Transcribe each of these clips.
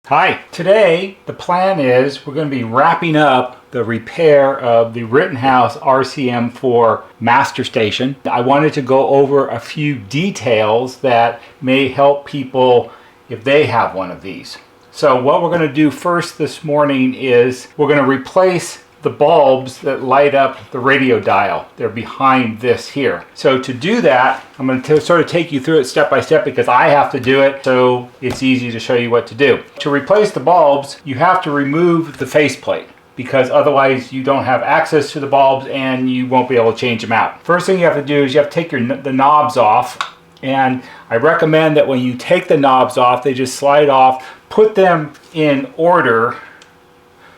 Hi, today the plan is we're going to be wrapping up the repair of the Rittenhouse RCM4 master station. I wanted to go over a few details that may help people if they have one of these. So what we're going to do first this morning is we're going to replace the bulbs that light up the radio dial. They're behind this here. So to do that, I'm going to sort of take you through it step by step because I have to do it, so it's easy to show you what to do. To replace the bulbs, you have to remove the faceplate because otherwise you don't have access to the bulbs and you won't be able to change them out. First thing you have to do is you have to take the knobs off, and I recommend that when you take the knobs off, they just slide off. Put them in order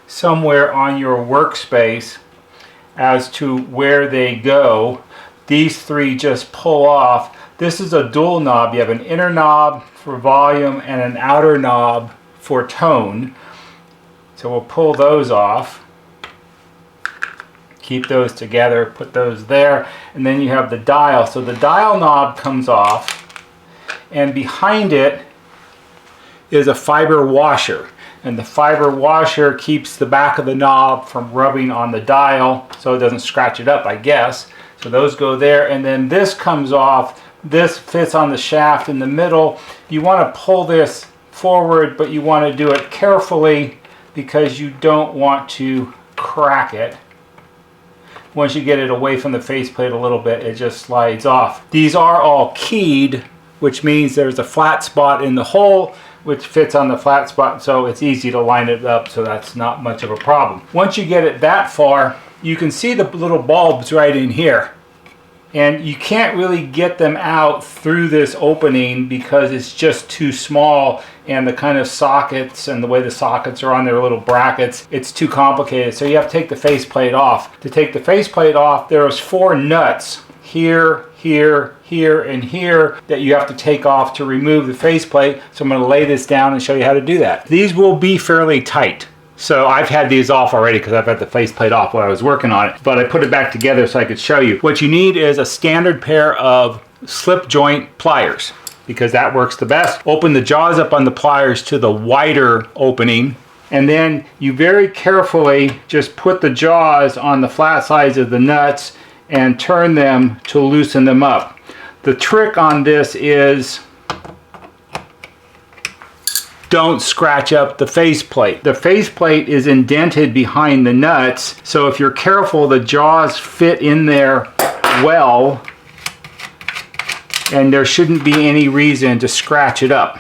somewhere on your workspace as to where they go. These three just pull off. This is a dual knob. You have an inner knob for volume and an outer knob for tone. So we'll pull those off. Keep those together, put those there, and then you have the dial. So the dial knob comes off, and behind it is a fiber washer. And the fiber washer keeps the back of the knob from rubbing on the dial so it doesn't scratch it up, I guess. So those go there, and then this comes off. This fits on the shaft in the middle. You want to pull this forward, but you want to do it carefully because you don't want to crack it. Once you get it away from the faceplate a little bit, it just slides off. These are all keyed, which means there's a flat spot in the hole which fits on the flat spot, so it's easy to line it up, so that's not much of a problem. Once you get it that far, you can see the little bulbs right in here. And you can't really get them out through this opening because it's just too small, and the kind of sockets and the way the sockets are on their little brackets, it's too complicated. So you have to take the faceplate off. To take the faceplate off, there's 4 nuts here, here, here, and here that you have to take off to remove the faceplate. So I'm going to lay this down and show you how to do that. These will be fairly tight. So I've had these off already because I've had the faceplate off while I was working on it, but I put it back together so I could show you. What you need is a standard pair of slip joint pliers because that works the best. Open the jaws up on the pliers to the wider opening, and then you very carefully just put the jaws on the flat sides of the nuts and turn them to loosen them up. The trick on this is don't scratch up the faceplate. The faceplate is indented behind the nuts, so if you're careful, the jaws fit in there well, and there shouldn't be any reason to scratch it up.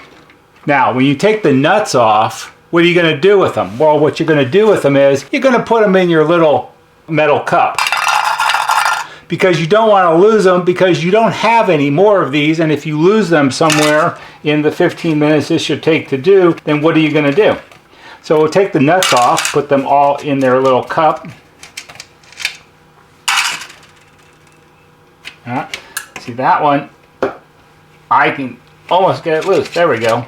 Now, when you take the nuts off, what are you going to do with them? Well, what you're going to do with them is you're going to put them in your little metal cup, because you don't want to lose them because you don't have any more of these, and if you lose them somewhere in the 15 minutes this should take to do, then what are you going to do? So we'll take the nuts off, put them all in their little cup. See that one? I can almost get it loose. There we go.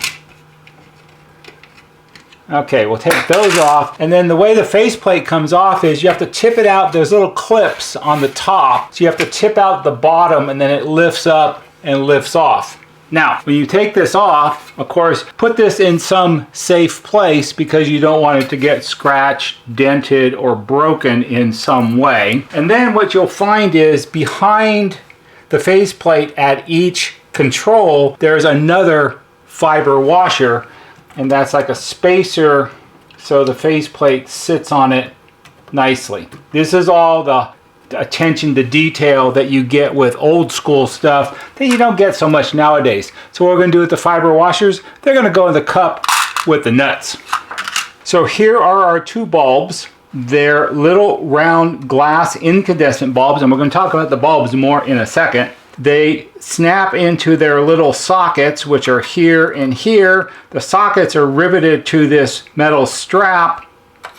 Okay, we'll take those off, and then the way the faceplate comes off is you have to tip it out. There's little clips on the top, so you have to tip out the bottom, and then it lifts up and lifts off. Now, when you take this off, of course, put this in some safe place because you don't want it to get scratched, dented, or broken in some way. And then what you'll find is behind the faceplate at each control, there's another fiber washer, and that's like a spacer so the faceplate sits on it nicely. This is all the attention to detail that you get with old school stuff that you don't get so much nowadays. So what we're going to do with the fiber washers, they're going to go in the cup with the nuts. So here are our 2 bulbs. They're little round glass incandescent bulbs, and we're going to talk about the bulbs more in a second. They snap into their little sockets, which are here and here. The sockets are riveted to this metal strap,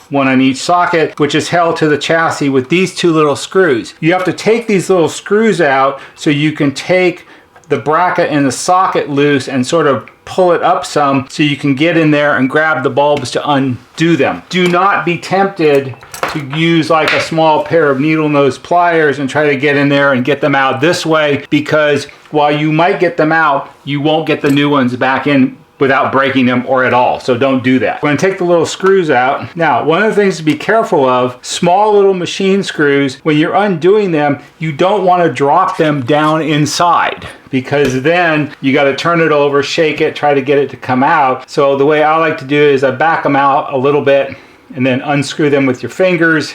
one on each socket, which is held to the chassis with these 2 little screws. You have to take these little screws out so you can take the bracket and the socket loose and sort of pull it up some so you can get in there and grab the bulbs to undo them. Do not be tempted to use like a small pair of needle nose pliers and try to get in there and get them out this way, because while you might get them out, you won't get the new ones back in without breaking them or at all. So don't do that. We're going to take the little screws out. Now, one of the things to be careful of, small little machine screws, when you're undoing them, you don't want to drop them down inside, because then you got to turn it over, shake it, try to get it to come out. So the way I like to do it is I back them out a little bit and then unscrew them with your fingers.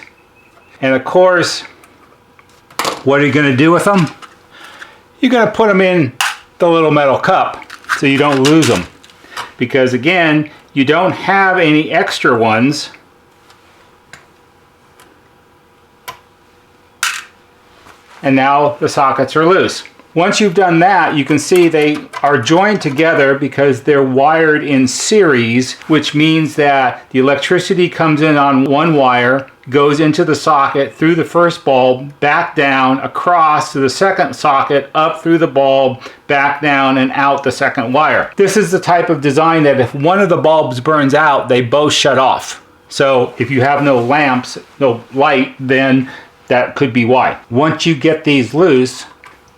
And of course, what are you going to do with them? You're going to put them in the little metal cup so you don't lose them. Because again, you don't have any extra ones. And now the sockets are loose. Once you've done that, you can see they are joined together because they're wired in series, which means that the electricity comes in on one wire, goes into the socket through the first bulb, back down, across to the second socket, up through the bulb, back down and out the second wire. This is the type of design that if one of the bulbs burns out, they both shut off. So if you have no lamps, no light, then that could be why. Once you get these loose,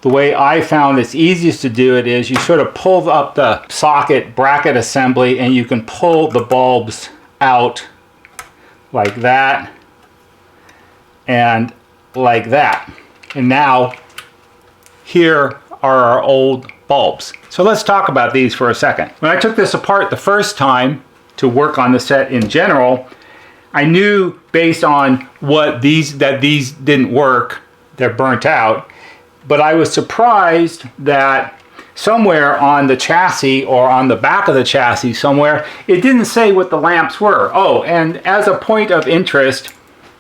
the way I found it's easiest to do it is you sort of pull up the socket bracket assembly and you can pull the bulbs out like that and like that. And now here are our old bulbs. So let's talk about these for a second. When I took this apart the first time to work on the set in general, I knew based on what these didn't work, they're burnt out. But I was surprised that somewhere on the chassis or on the back of the chassis somewhere, it didn't say what the lamps were. Oh, and as a point of interest,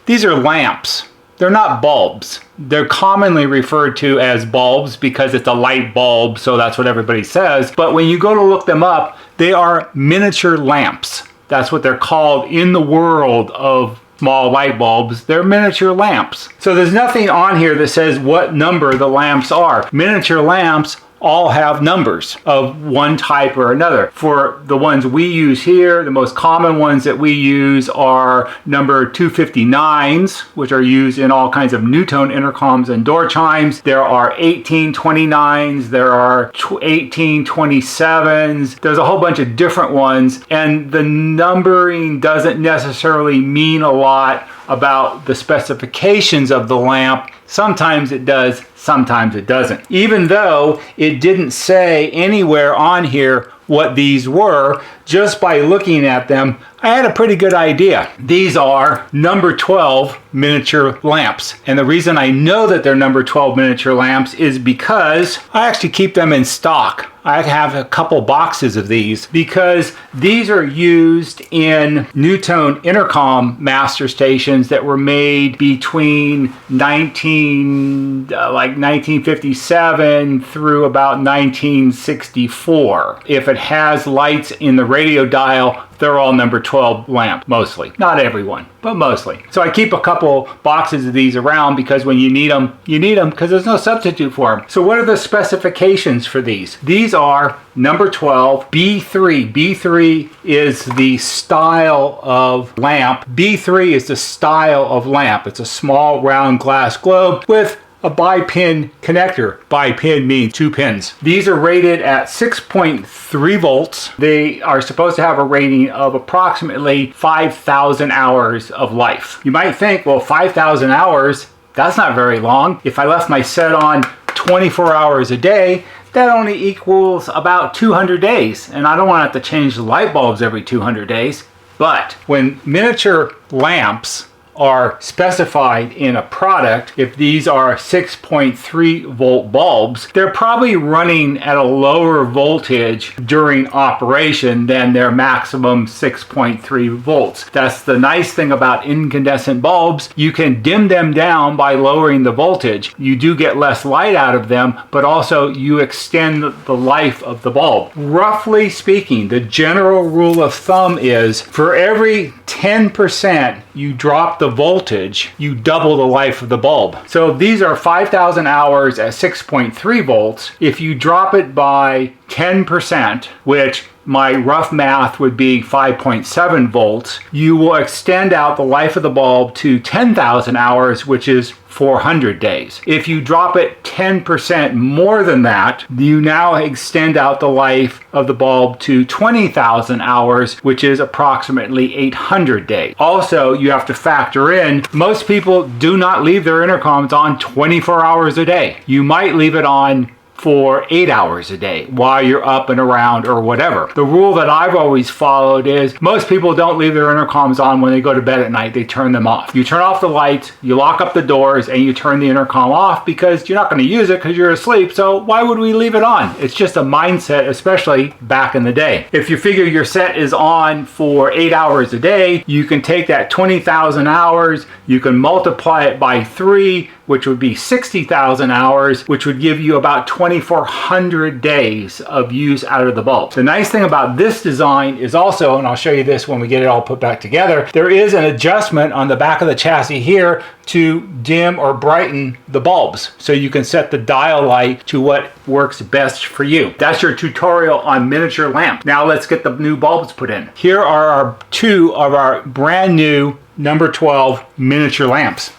these are lamps. They're not bulbs. They're commonly referred to as bulbs because it's a light bulb, so that's what everybody says. But when you go to look them up, they are miniature lamps. That's what they're called in the world of small light bulbs. They're miniature lamps. So there's nothing on here that says what number the lamps are. Miniature lamps all have numbers of one type or another. For the ones we use here, the most common ones that we use are number 259s, which are used in all kinds of NuTone intercoms and door chimes. There are 1829s, there are 1827s, there's a whole bunch of different ones, and the numbering doesn't necessarily mean a lot about the specifications of the lamp. Sometimes it does, sometimes it doesn't. Even though it didn't say anywhere on here what these were, just by looking at them, I had a pretty good idea. These are number 12 miniature lamps. And the reason I know that they're number 12 miniature lamps is because I actually keep them in stock. I have a couple boxes of these because these are used in NuTone intercom master stations that were made between 1957 through about 1964. If it has lights in the radio dial, they're all number 12 lamp, mostly. Not everyone, but mostly. So I keep a couple boxes of these around because when you need them because there's no substitute for them. So what are the specifications for these? These are number 12, B3. B3 is the style of lamp. B3 is the style of lamp. It's a small round glass globe with a bi-pin connector. Bi-pin means 2 pins. These are rated at 6.3 volts. They are supposed to have a rating of approximately 5,000 hours of life. You might think, well, 5,000 hours, that's not very long. If I left my set on 24 hours a day, that only equals about 200 days. And I don't want to have to change the light bulbs every 200 days. But when miniature lamps are specified in a product, if these are 6.3 volt bulbs, they're probably running at a lower voltage during operation than their maximum 6.3 volts. That's the nice thing about incandescent bulbs. You can dim them down by lowering the voltage. You do get less light out of them, but also you extend the life of the bulb. Roughly speaking, the general rule of thumb is for every 10% you drop the voltage, you double the life of the bulb. So these are 5,000 hours at 6.3 volts. If you drop it by 10%, which my rough math would be 5.7 volts, you will extend out the life of the bulb to 10,000 hours, which is 400 days. If you drop it 10% more than that, you now extend out the life of the bulb to 20,000 hours, which is approximately 800 days. Also, you have to factor in, most people do not leave their intercoms on 24 hours a day. You might leave it on for 8 hours a day while you're up and around or whatever. The rule that I've always followed is most people don't leave their intercoms on when they go to bed at night. They turn them off. You turn off the lights, you lock up the doors, and you turn the intercom off because you're not going to use it because you're asleep. So why would we leave it on? It's just a mindset, especially back in the day. If you figure your set is on for 8 hours a day, you can take that 20,000 hours, you can multiply it by 3, which would be 60,000 hours, which would give you about 2,400 days of use out of the bulb. The nice thing about this design is also, and I'll show you this when we get it all put back together, there is an adjustment on the back of the chassis here to dim or brighten the bulbs. So you can set the dial light to what works best for you. That's your tutorial on miniature lamp. Now let's get the new bulbs put in. Here are our 2 of our brand new number 12 miniature lamps.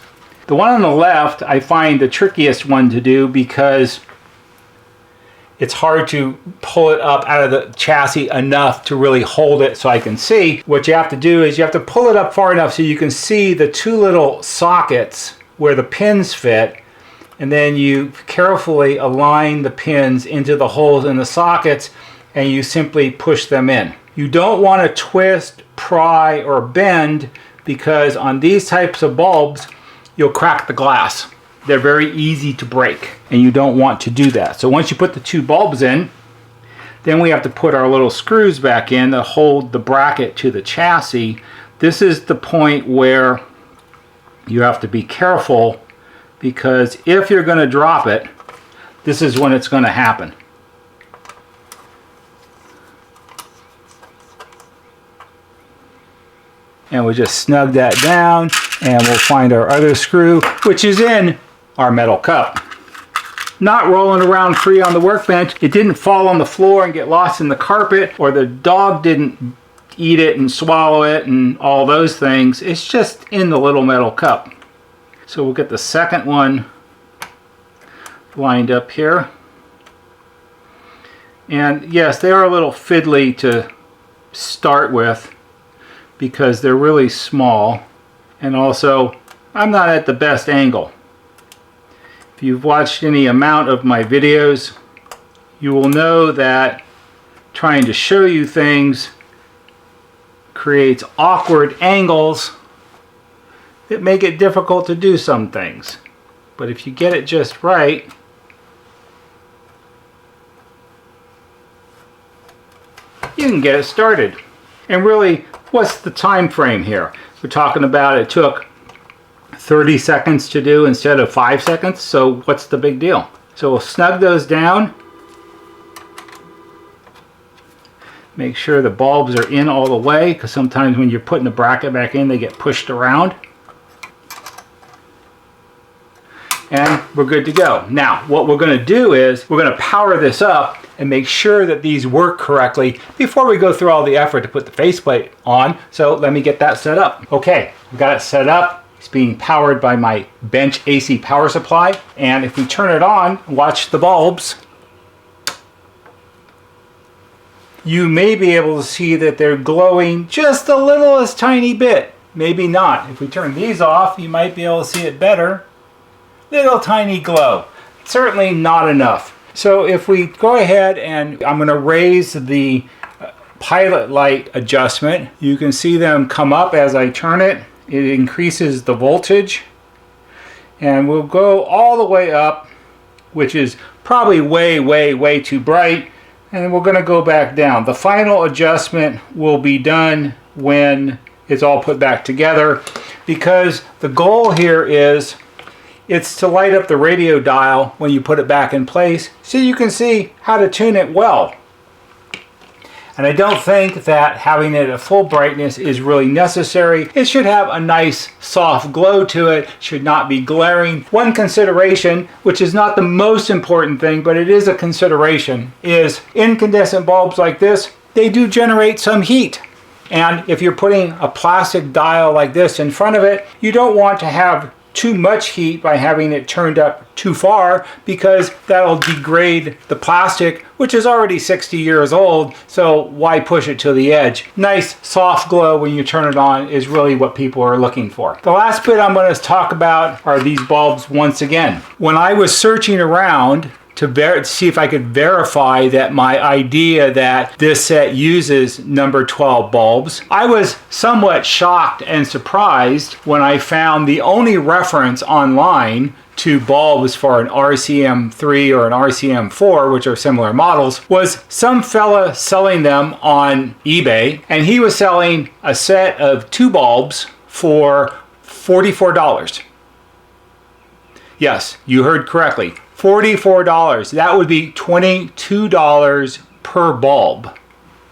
The one on the left I find the trickiest one to do because it's hard to pull it up out of the chassis enough to really hold it so I can see. What you have to do is you have to pull it up far enough so you can see the 2 little sockets where the pins fit, and then you carefully align the pins into the holes in the sockets and you simply push them in. You don't want to twist, pry, or bend because on these types of bulbs you'll crack the glass. They're very easy to break and you don't want to do that. So once you put the 2 bulbs in, then we have to put our little screws back in that hold the bracket to the chassis. This is the point where you have to be careful because if you're going to drop it, this is when it's going to happen. And we'll just snug that down and we'll find our other screw, which is in our metal cup. Not rolling around free on the workbench. It didn't fall on the floor and get lost in the carpet, or the dog didn't eat it and swallow it and all those things. It's just in the little metal cup. So we'll get the second one lined up here. And yes, they are a little fiddly to start with because they're really small, and also I'm not at the best angle. If you've watched any amount of my videos, you will know that trying to show you things creates awkward angles that make it difficult to do some things. But if you get it just right, you can get it started. And really, what's the time frame here? We're talking about it took 30 seconds to do instead of 5 seconds, so what's the big deal? So we'll snug those down. Make sure the bulbs are in all the way, because sometimes when you're putting the bracket back in, they get pushed around. And we're good to go. Now, what we're going to do is we're going to power this up and make sure that these work correctly before we go through all the effort to put the faceplate on. So let me get that set up. Okay, we got it set up. It's being powered by my bench AC power supply. And if we turn it on, watch the bulbs, you may be able to see that they're glowing just a littlest tiny bit. Maybe not. If we turn these off, you might be able to see it better. Little tiny glow. Certainly not enough. So if we go ahead and I'm going to raise the pilot light adjustment, you can see them come up as I turn it. It increases the voltage. And we'll go all the way up, which is probably way too bright. And then we're going to go back down. The final adjustment will be done when it's all put back together, because the goal here is it's to light up the radio dial when you put it back in place so you can see how to tune it well. And I don't think that having it at full brightness is really necessary. It should have a nice soft glow to it, should not be glaring. One consideration, which is not the most important thing, but it is a consideration, is incandescent bulbs like this, they do generate some heat. And if you're putting a plastic dial like this in front of it, you don't want to have too much heat by having it turned up too far, because that'll degrade the plastic, which is already 60 years old, so why push it to the edge? Nice soft glow when you turn it on is really what people are looking for. The last bit I'm going to talk about are these bulbs once again. When I was searching around to see if I could verify that my idea that this set uses number 12 bulbs, I was somewhat shocked and surprised when I found the only reference online to bulbs for an RCM3 or an RCM4, which are similar models, was some fella selling them on eBay, and he was selling a set of 2 bulbs for $44. Yes, you heard correctly. $44. That would be $22 per bulb.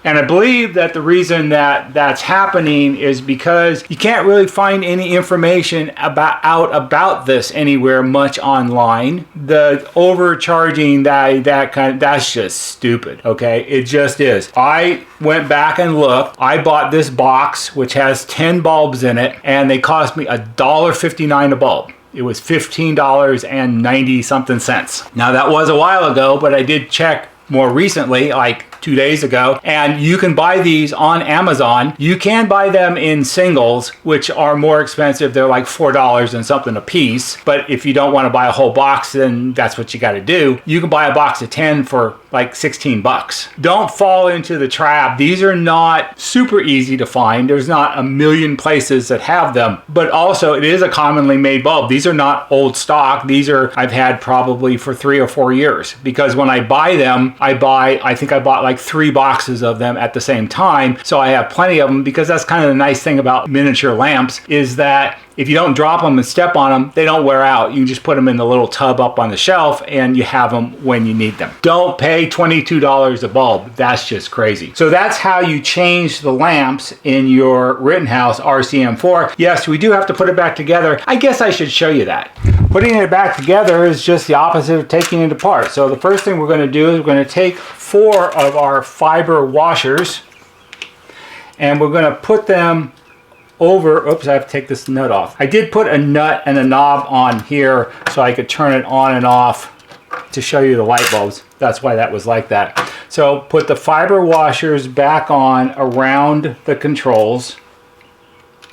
And I believe that the reason that that's happening is because you can't really find any information about this anywhere much online. The overcharging that's just stupid, okay? It just is. I went back and looked. I bought this box, which has 10 bulbs in it, and they cost me $1.59 a bulb. It was $15.90 something cents. Now that was a while ago, but I did check more recently, like 2 days ago, and you can buy these on Amazon. You can buy them in singles, which are more expensive. They're like $4 and something a piece. But if you don't want to buy a whole box, then that's what you got to do. You can buy a box of 10 for like 16 bucks. Don't fall into the trap. These are not super easy to find. There's not a million places that have them, but also it is a commonly made bulb. These are not old stock. These are, I've had probably for 3 or 4 years, because when I buy them, I think I bought like 3 boxes of them at the same time. So I have plenty of them, because that's kind of the nice thing about miniature lamps, is that if you don't drop them and step on them, they don't wear out. You just put them in the little tub up on the shelf and you have them when you need them. Don't pay $22 a bulb. That's just crazy. So that's how you change the lamps in your Rittenhouse RCM4. Yes, we do have to put it back together. I guess I should show you that. Putting it back together is just the opposite of taking it apart. So the first thing we're going to do is we're going to take 4 of our fiber washers and we're going to put them over, oops, I have to take this nut off. I did put a nut and a knob on here so I could turn it on and off to show you the light bulbs. That's why that was like that. So put the fiber washers back on around the controls,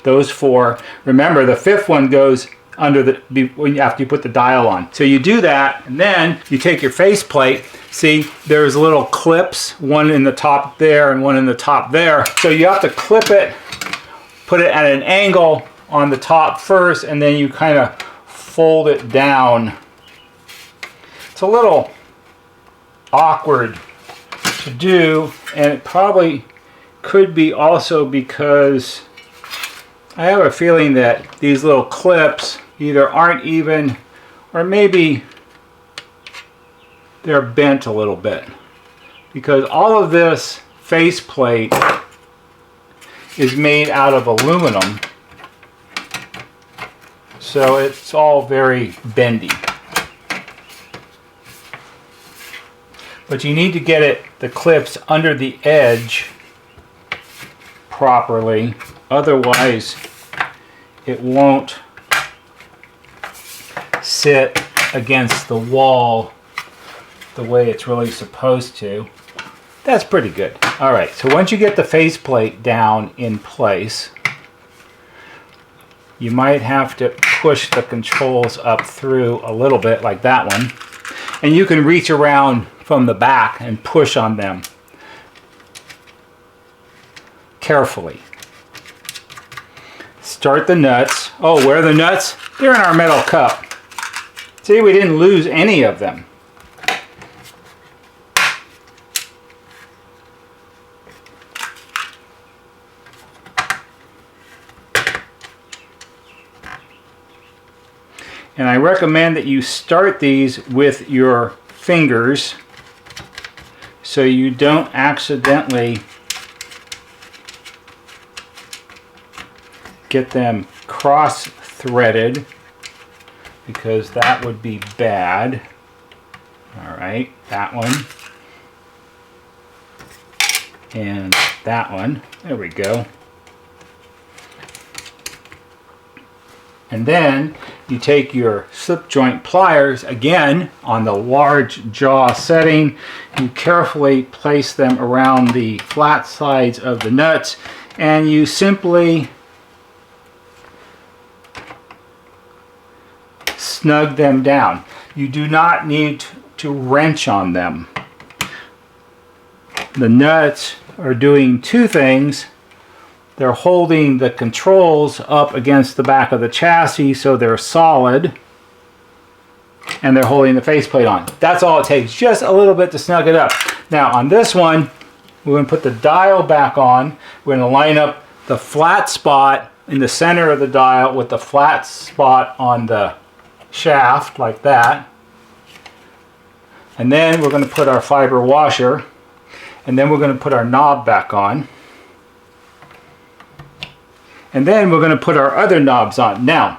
those 4. Remember, the 5th one goes under after you put the dial on. So you do that, and then you take your faceplate. See, there's little clips, one in the top there and one in the top there. So you have to clip it, put it at an angle on the top first, and then you kind of fold it down. It's a little awkward to do, and it probably could be also because I have a feeling that these little clips either aren't even, or maybe they're bent a little bit, because all of this faceplate is made out of aluminum, so it's all very bendy. But you need to get the clips under the edge properly, otherwise it won't sit against the wall the way it's really supposed to. That's pretty good. All right, so once you get the faceplate down in place, you might have to push the controls up through a little bit, like that one, and you can reach around from the back and push on them carefully. Start the nuts. Oh, where are the nuts? They're in our metal cup. See, we didn't lose any of them. And I recommend that you start these with your fingers so you don't accidentally get them cross-threaded because that would be bad. All right, that one. And that one. There we go. And then you take your slip joint pliers, again, on the large jaw setting. You carefully place them around the flat sides of the nuts, and you simply snug them down. You do not need to wrench on them. The nuts are doing two things. They're holding the controls up against the back of the chassis so they're solid, and they're holding the faceplate on. That's all it takes, just a little bit to snug it up. Now on this one, we're going to put the dial back on. We're going to line up the flat spot in the center of the dial with the flat spot on the shaft, like that. And then we're going to put our fiber washer, and then we're going to put our knob back on. And then we're going to put our other knobs on. Now,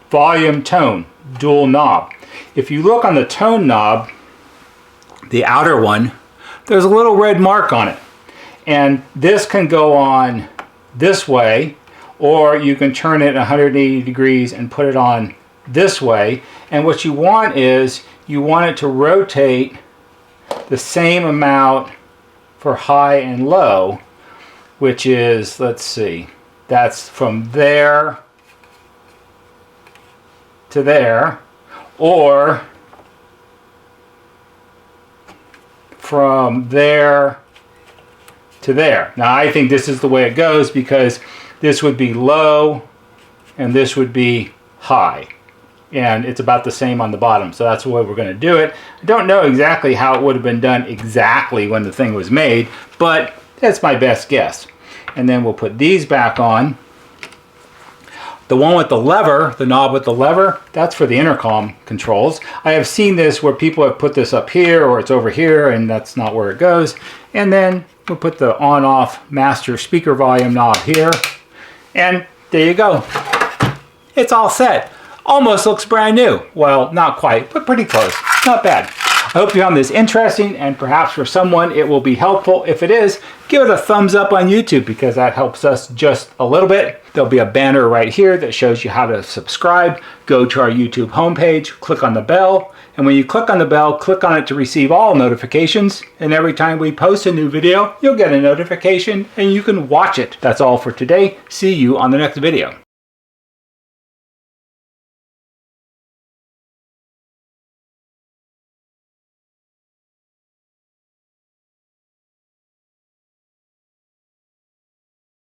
volume, tone, dual knob. If you look on the tone knob, the outer one, there's a little red mark on it. And this can go on this way, or you can turn it 180 degrees and put it on this way. And what you want is, you want it to rotate the same amount for high and low, which is, let's see, that's from there to there, or from there to there. Now I think this is the way it goes because this would be low and this would be high. And it's about the same on the bottom, so that's the way we're going to do it. I don't know exactly how it would have been done exactly when the thing was made, but that's my best guess. And then we'll put these back on. The one with the lever, the knob with the lever, that's for the intercom controls. I have seen this where people have put this up here or it's over here, and that's not where it goes. And then we'll put the on-off master speaker volume knob here. And there you go. It's all set. Almost looks brand new. Well, not quite, but pretty close. Not bad. I hope you found this interesting, and perhaps for someone it will be helpful. If it is, give it a thumbs up on YouTube because that helps us just a little bit. There'll be a banner right here that shows you how to subscribe. Go to our YouTube homepage, click on the bell, and when you click on the bell, click on it to receive all notifications. And every time we post a new video, you'll get a notification and you can watch it. That's all for today. See you on the next video.